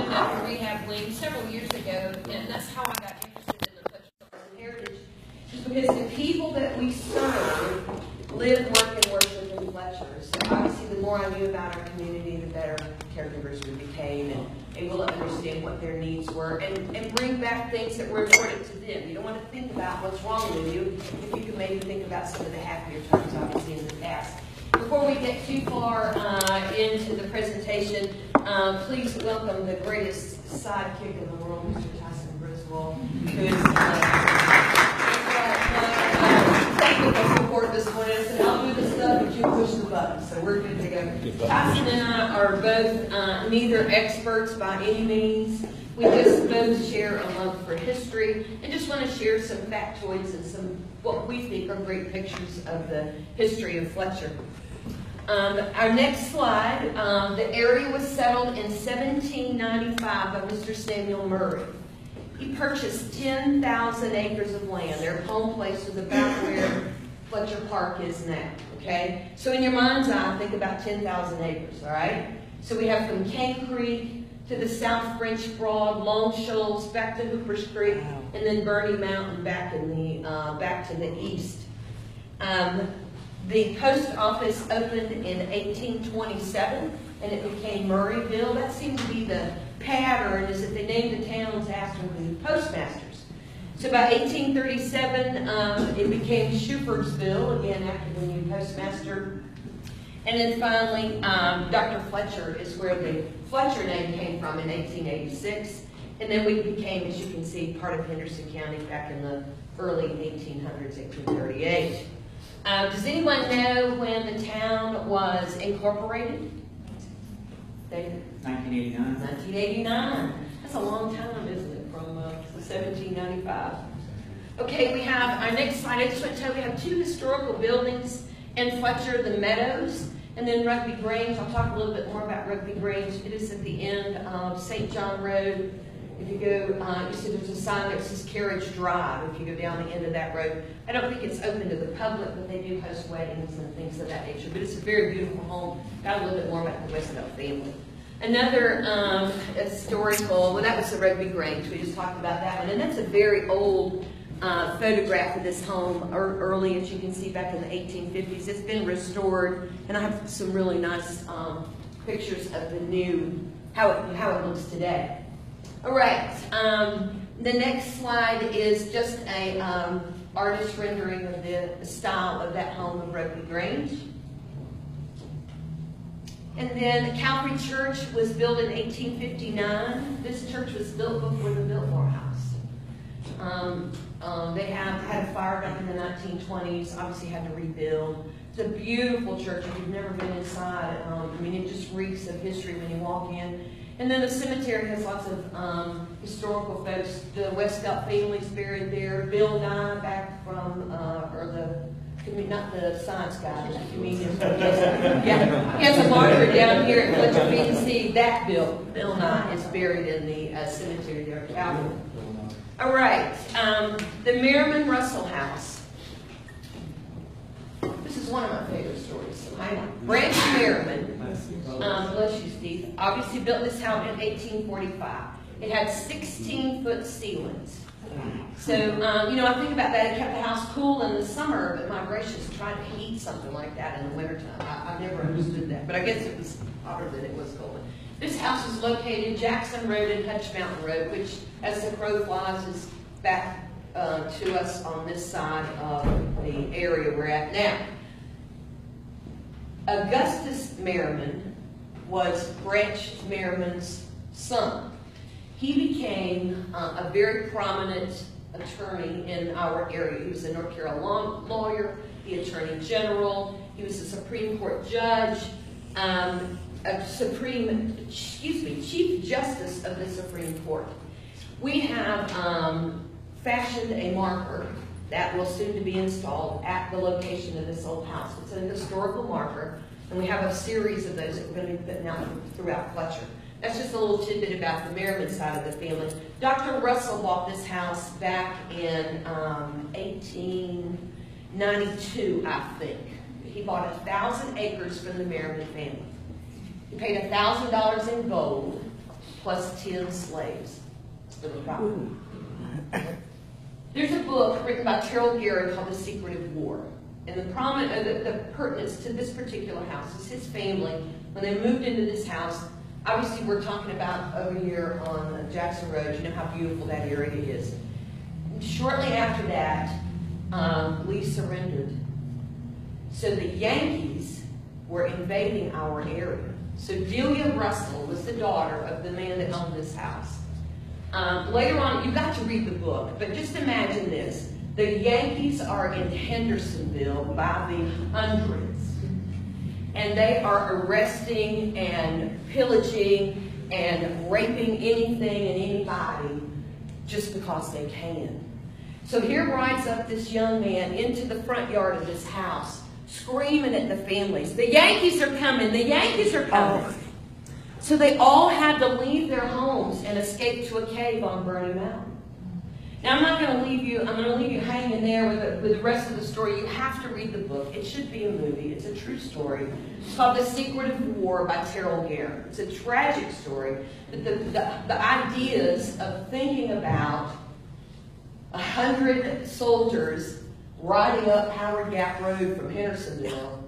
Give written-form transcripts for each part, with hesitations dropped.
opened up a rehab wing several years ago, and that's how I got interested in the Fletcher heritage, is because the people that we serve live, work, and worship in Fletcher. So obviously the more I knew about our community, the better caregivers we became and able to understand what their needs were and bring back things that were important to them. You don't want to think about what's wrong with you if you can maybe think about some of the happier times obviously in the past. Before we get too far into the presentation, please welcome the greatest sidekick in the world, Mr. Tyson Griswold, who is technical support this morning. I said, I'll do the stuff, but you push the button, so we're good to go. Tyson and I are both neither experts by any means. We just both share a love for history and just want to share some factoids and some what we think are great pictures of the history of Fletcher. Our next slide, the area was settled in 1795 by Mr. Samuel Murray. He purchased 10,000 acres of land. Their home place was about where Fletcher Park is now, okay? So in your mind's eye, think about 10,000 acres, all right? So we have from Cane Creek to the South French Broad, Long Shoals, back to Hooper's Creek, and then Bernie Mountain back in the back to the east. The post office opened in 1827, and it became Murrayville. That seemed to be the pattern, is that they named the towns after the postmasters. So by 1837, it became Schufertsville, again after the new postmaster. And then finally, Dr. Fletcher is where the Fletcher name came from in 1886. And then we became, as you can see, part of Henderson County back in the early 1800s, 1838. Does anyone know when the town was incorporated? David? 1989. 1989. That's a long time, isn't it, from 1795. Okay, we have our next slide. I just want to tell you we have two historical buildings in Fletcher, the Meadows, and then Rugby Grange. I'll talk a little bit more about Rugby Grange. It is at the end of St. John Road. If you go, you see there's a sign that says Carriage Drive if you go down the end of that road. I don't think it's open to the public, but they do host weddings and things of that nature. But it's a very beautiful home. Got a little bit more about the Westbelt family. Another historical, well, that was the Rugby Grange. We just talked about that one. And that's a very old photograph of this home early, as you can see, back in the 1850s. It's been restored, and I have some really nice pictures of the new, how it looks today. All right, the next slide is just a artist rendering of the style of that home of Rugby Grange. And then Calvary Church was built in 1859. This church was built before the Biltmore House. They had a fire back in the 1920s, obviously had to rebuild. It's a beautiful church. If you've never been inside, I mean, it just reeks of history when you walk in. And then the cemetery has lots of historical folks. The Westbelt family's buried there. Bill Nye back from, not the science guy, but the comedian. Yeah, he has a marker down here at Fletcher PNC. That Bill Nye is buried in the cemetery there at Calvary. All right, the Merriman Russell House. This is one of my favorite stories. So Branch Merriman, bless you, Steve, obviously built this house in 1845. It had 16-foot ceilings. So, you know, I think about that. It kept the house cool in the summer, but my gracious, trying to heat something like that in the wintertime, I never understood that. But I guess it was hotter than it was cold. This house is located Jackson Road and Hutch Mountain Road, which, as the crow flies, is back to us on this side of the area we're at now. Augustus Merriman was Branch Merriman's son. He became a very prominent attorney in our area. He was a North Carolina lawyer, the Attorney General. He was a Supreme Court judge, Chief Justice of the Supreme Court. We have fashioned a marker that will soon to be installed at the location of this old house. It's a historical marker, and we have a series of those that we're going to be putting out throughout Fletcher. That's just a little tidbit about the Merriman side of the family. Dr. Russell bought this house back in 1892, I think. He bought 1,000 acres from the Merriman family. He paid $1,000 in gold plus 10 slaves for the property. There's a book written by Terrell Garrett called The Secretive War. And the pertinence to this particular house is his family, when they moved into this house, obviously we're talking about over here on Jackson Road, you know how beautiful that area is. And shortly after that, Lee surrendered. So the Yankees were invading our area. So Delia Russell was the daughter of the man that owned this house. Later on, you got to read the book, but just imagine this. The Yankees are in Hendersonville by the hundreds. And they are arresting and pillaging and raping anything and anybody just because they can. So here rides up this young man into the front yard of this house, screaming at the families, "The Yankees are coming, the Yankees are coming." Oh. So they all had to leave their homes and escape to a cave on Bernie Mountain. Now I'm not going to leave you, I'm going to leave you hanging there with the rest of the story. You have to read the book. It should be a movie. It's a true story. It's called The Secretive War by Terrell Garrett. It's a tragic story. But the ideas of thinking about 100 soldiers riding up Howard Gap Road from Hendersonville.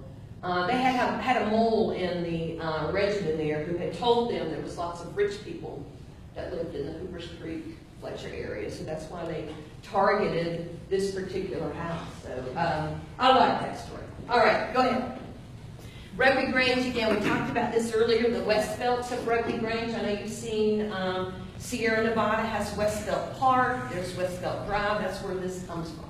They had a mole in the regiment there who had told them there was lots of rich people that lived in the Hoopers Creek, Fletcher area, so that's why they targeted this particular house. So I like that story. All right, go ahead. Rugby Grange, again, we talked about this earlier, the Westfelts of Rugby Grange. I know you've seen Sierra Nevada has Westfelt Park, there's Westfelt Drive, that's where this comes from.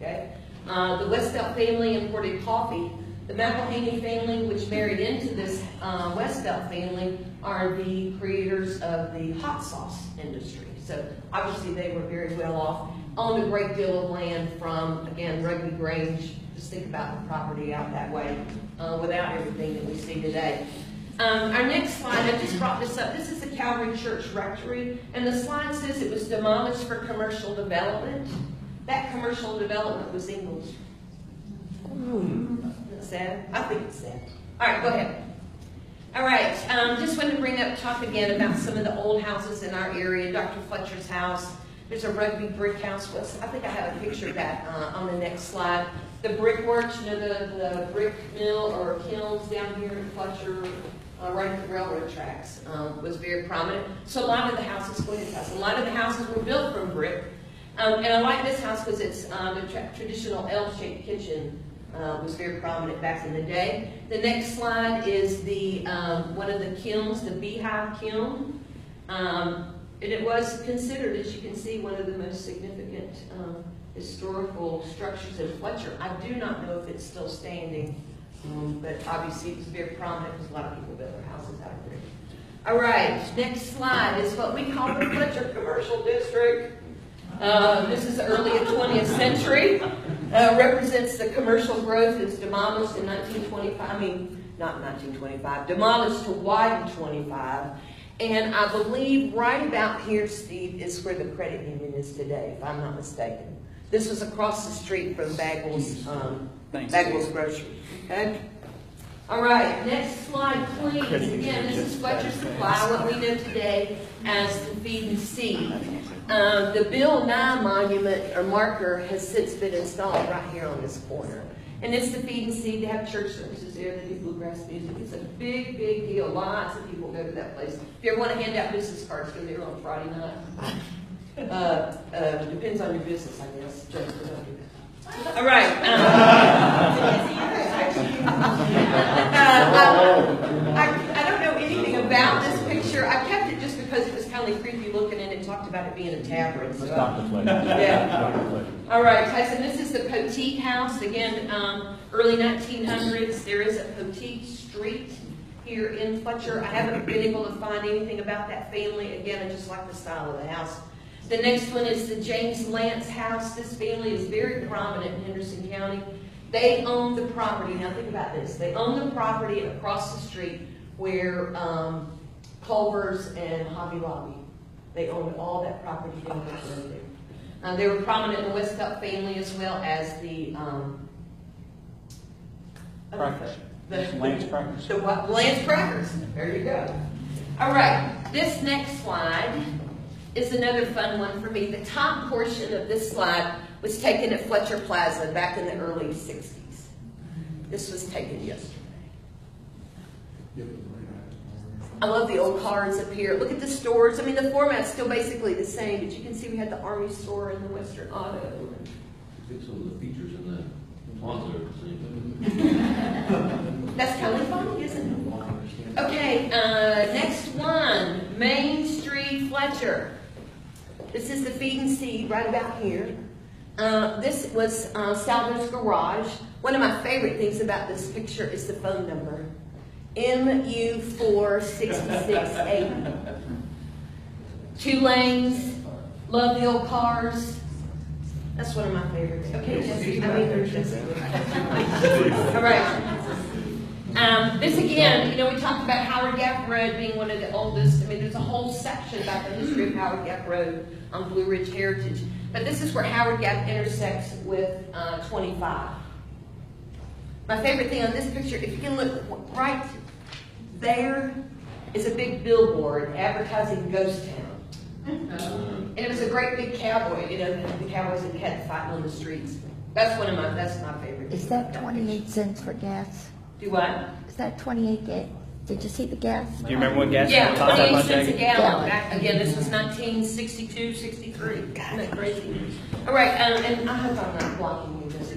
Okay? The Westfelt family imported coffee. The McElhaney family, which married into this Westfelt family, are the creators of the hot sauce industry. So obviously they were very well off, owned a great deal of land from, again, Rugby Grange. Just think about the property out that way without everything that we see today. Our next slide, I just brought this up. This is the Calvary Church rectory, and the slide says it was demolished for commercial development. That commercial development was English. Isn't it sad? I think it's sad. All right, go ahead. All right, just wanted to bring up, talk again about some of the old houses in our area. Dr. Fletcher's house. There's a Rugby brick house. I think I have a picture of that on the next slide. The brickworks, you know, the brick mill or kilns down here in Fletcher, right at the railroad tracks, was very prominent. So a lot of the houses, go ahead, a lot of the houses were built from brick. And I like this house because it's the traditional L-shaped kitchen. Was very prominent back in the day. The next slide is the one of the kilns, the Beehive Kiln. And it was considered, as you can see, one of the most significant historical structures in Fletcher. I do not know if it's still standing, but obviously it was very prominent because a lot of people built their houses out of brick. All right, next slide is what we call the Fletcher Commercial District. This is the early 20th century. Represents the commercial growth that's demolished in 1925. I mean, not 1925. Demolished to widen 25. And I believe right about here, Steve, is where the credit union is today, if I'm not mistaken. This was across the street from Bagwell's Grocery. Okay? All right, next slide, please. Again, this is Fletcher Supply, what we know today as the Feed and Seed. The Bill Nye monument or marker has since been installed right here on this corner. And it's the Feed and Seed. They have church services there. They do bluegrass music. It's a big, big deal. Lots of people go to that place. If you ever want to hand out business cards, go there on Friday night. Depends on your business, I guess. Just don't do that. All right. I don't know anything about this picture. I kept it just because it was kind of creepy looking and it talked about it being a tavern. So, yeah. All right, Tyson, this is the Petit house. Again, early 1900s. There is a Petit Street here in Fletcher. I haven't been able to find anything about that family. Again, I just like the style of the house. The next one is the James Lance house. This family is very prominent in Henderson County. They own the property. Now think about this. They own the property across the street where Culver's and Hobby Lobby. They owned all that property down there. They were prominent in the Westfelt family as well as the Crackers. Lance Crackers. The Lance Crackers. There you go. All right, this next slide is another fun one for me. The top portion of this slide was taken at Fletcher Plasma back in the early 60s. This was taken yesterday. I love the old cars up here. Look at the stores. I mean, the format's still basically the same, but you can see we had the Army store and the Western Auto. I think some of the features in the plaza are the same. That's kind of funny, isn't it? Okay, next one, Main Street Fletcher. This is the feed and seed right about here. This was Salvador's garage. One of my favorite things about this picture is the phone number. MU46680. 2 lanes, love the old cars. That's one of my favorites. Okay, Jesse, I mean, there's Jesse. All right. This again, you know, we talked about Howard Gap Road being one of the oldest. I mean, there's a whole section about the history of Howard Gap Road on Blue Ridge Heritage. But this is where Howard Gap intersects with 25. My favorite thing on this picture, if you can look right there, is a big billboard advertising Ghost Town. And it was a great big cowboy, you know, the cowboys that had fighting on the streets. That's my favorite. Is that 28 cents for gas? Do what? Is that 28 gas? Did you see the gas? Do you remember what gas? Yeah, cost that 28 much, cents a Aggie? gallon. Back, again, this was 1962, 63. Isn't that crazy? All right, and I hope I'm not blocking you. This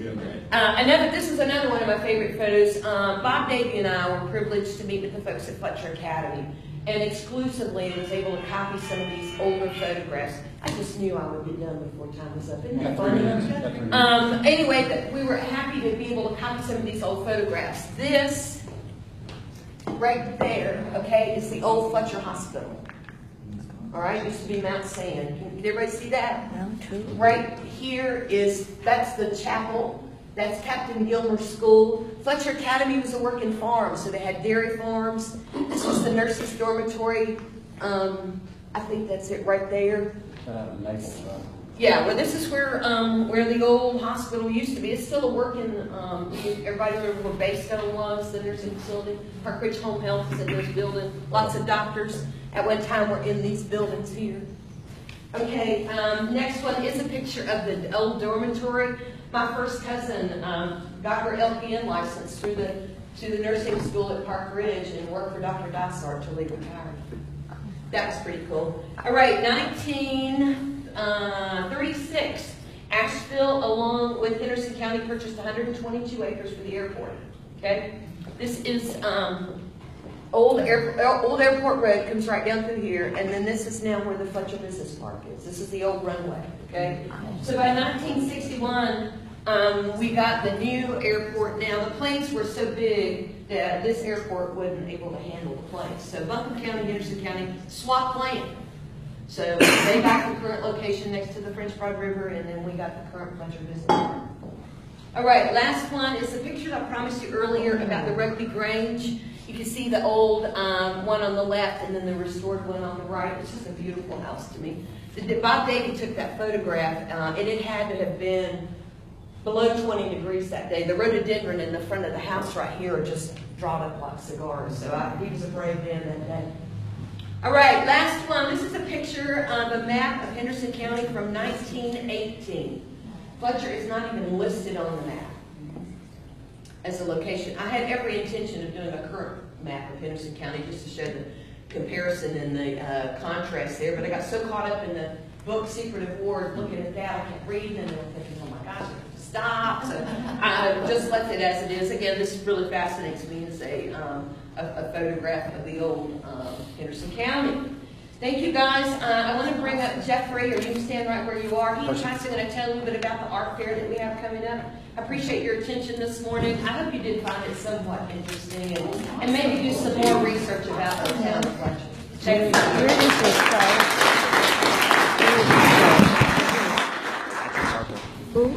is another one of my favorite photos. Bob Davey and I were privileged to meet with the folks at Fletcher Academy, and exclusively was able to copy some of these older photographs. I just knew I would be done before time was up. Isn't that funny? Anyway, we were happy to be able to copy some of these old photographs. This right there, okay, is the old Fletcher Hospital. All right, used to be Mount Sand. Can everybody see that? No, true. Right here that's the chapel. That's Captain Gilmer's school. Fletcher Academy was a working farm, so they had dairy farms. This was the nurses' dormitory. I think that's it right there. Yeah, well, this is where the old hospital used to be. It's still a working. Everybody remember where Baystone was, the nursing facility. Park Ridge Home Health is in this building. Lots of doctors at one time were in these buildings here. Okay, next one is a picture of the old dormitory. My first cousin got her LPN license through the nursing school at Park Ridge and worked for Dr. Dysart till he retired. That was pretty cool. All right, 1936, Asheville, along with Henderson County, purchased 122 acres for the airport. Okay, this is Old Airport Road comes right down through here, and then this is now where the Fletcher Business Park is. This is the old runway, okay? So by 1961, we got the new airport. Now, the planes were so big that this airport wasn't able to handle the planes. So Buncombe County, Henderson County swapped land. So they got the current location next to the French Broad River, and then we got the current Fletcher Business Park. All right, last one is the picture I promised you earlier about the Replica Range. You can see the old one on the left and then the restored one on the right. It's just a beautiful house to me. Bob Davey took that photograph, and it had to have been below 20 degrees that day. The rhododendron in the front of the house right here are just drawn up like cigars. So he was a brave man that day. All right, last one. This is a picture of a map of Henderson County from 1918. Fletcher is not even listed on the map as a location. I had every intention of doing a current map of Henderson County just to show the comparison and the contrast there, but I got so caught up in the book Secret of War looking at that, I kept reading and then thinking, oh my gosh, I have to stop. So I just left it as it is. Again, this really fascinates me as a photograph of the old Henderson County. Thank you, guys. I want to bring up Jeffrey, or you can stand right where you are. He and Tyson are going to tell you a bit about the art fair that we have coming up. I appreciate your attention this morning. I hope you did find it somewhat interesting and maybe do some more research about the town of Fletcher. Thank you.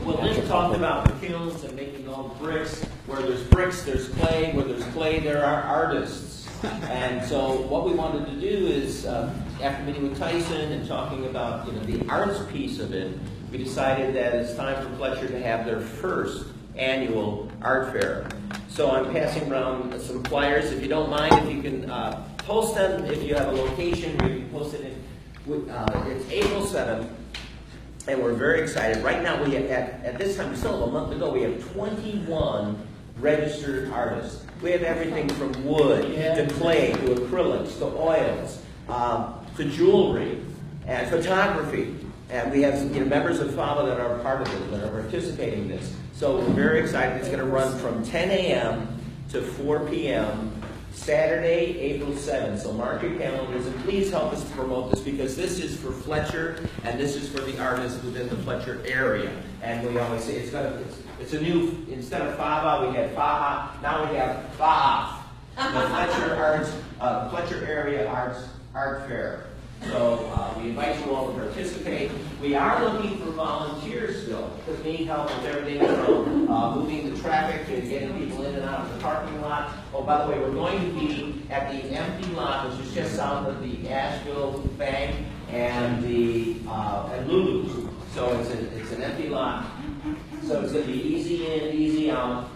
Well, Lynn talked about the kilns and making all the bricks. Where there's bricks, there's clay. Where there's clay, there are artists. And so what we wanted to do is, after meeting with Tyson and talking about the arts piece of it, we decided that it's time for Fletcher to have their first annual art fair. So I'm passing around some flyers. If you don't mind, if you can post them, if you have a location where you can post it. It's April 7th, and we're very excited. Right now, we have, at this time, we still have a month to go, we have 21 registered artists. We have everything from wood to clay to acrylics to oils to jewelry and photography. And we have members of FABA that are part of it, that are participating in this. So we're very excited. It's going to run from 10 a.m. to 4 p.m. Saturday, April 7th. So mark your calendars and please help us to promote this because this is for Fletcher and this is for the artists within the Fletcher area. And we always say it's a new, instead of FABA, we had FABA, now we have FABA, the Fletcher Area Art Fair. So we invite you all to participate. We are looking for volunteers still because we need help with everything from moving the traffic to getting people in and out of the parking lot. Oh, by the way, we're going to be at the empty lot, which is just south of the Asheville Bank and the and Lulu's. So it's an empty lot. So it's going to be easy in, easy out.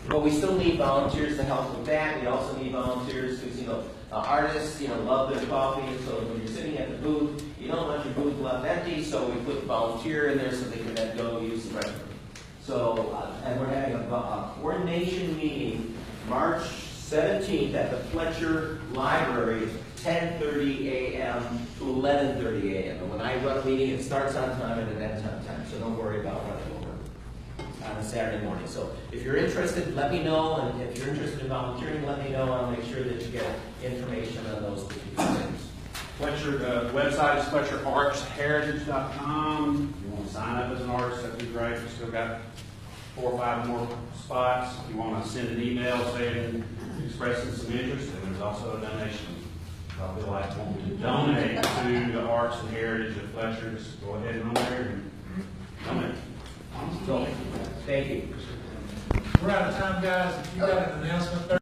But we still need volunteers to help with that. We also need volunteers because, artists, love their coffee. And so when you're sitting at the booth, you don't want your booth left empty. So we put volunteer in there so they can then go use the restroom. So, and we're having a coordination meeting March 17th at the Fletcher Library, 10:30 a.m. to 11:30 a.m. And when I run a meeting, it starts on time and it ends on time. So don't worry about running over on a Saturday morning. So if you're interested, let me know. And if you're interested in volunteering, let me know. I'll make sure that you get information on those particular things. Fletcher, the website is FletcherArtsHeritage.com. If you want to sign up as an artist, that'd be great. We've still got 4 or 5 more spots. If you want to send an email saying, expressing some interest, and there's also a donation. I'll feel like wanting to donate to the arts and heritage of Fletcher. Just go ahead and on there and donate. So, thank you. We're out of time, guys. If you got an announcement there.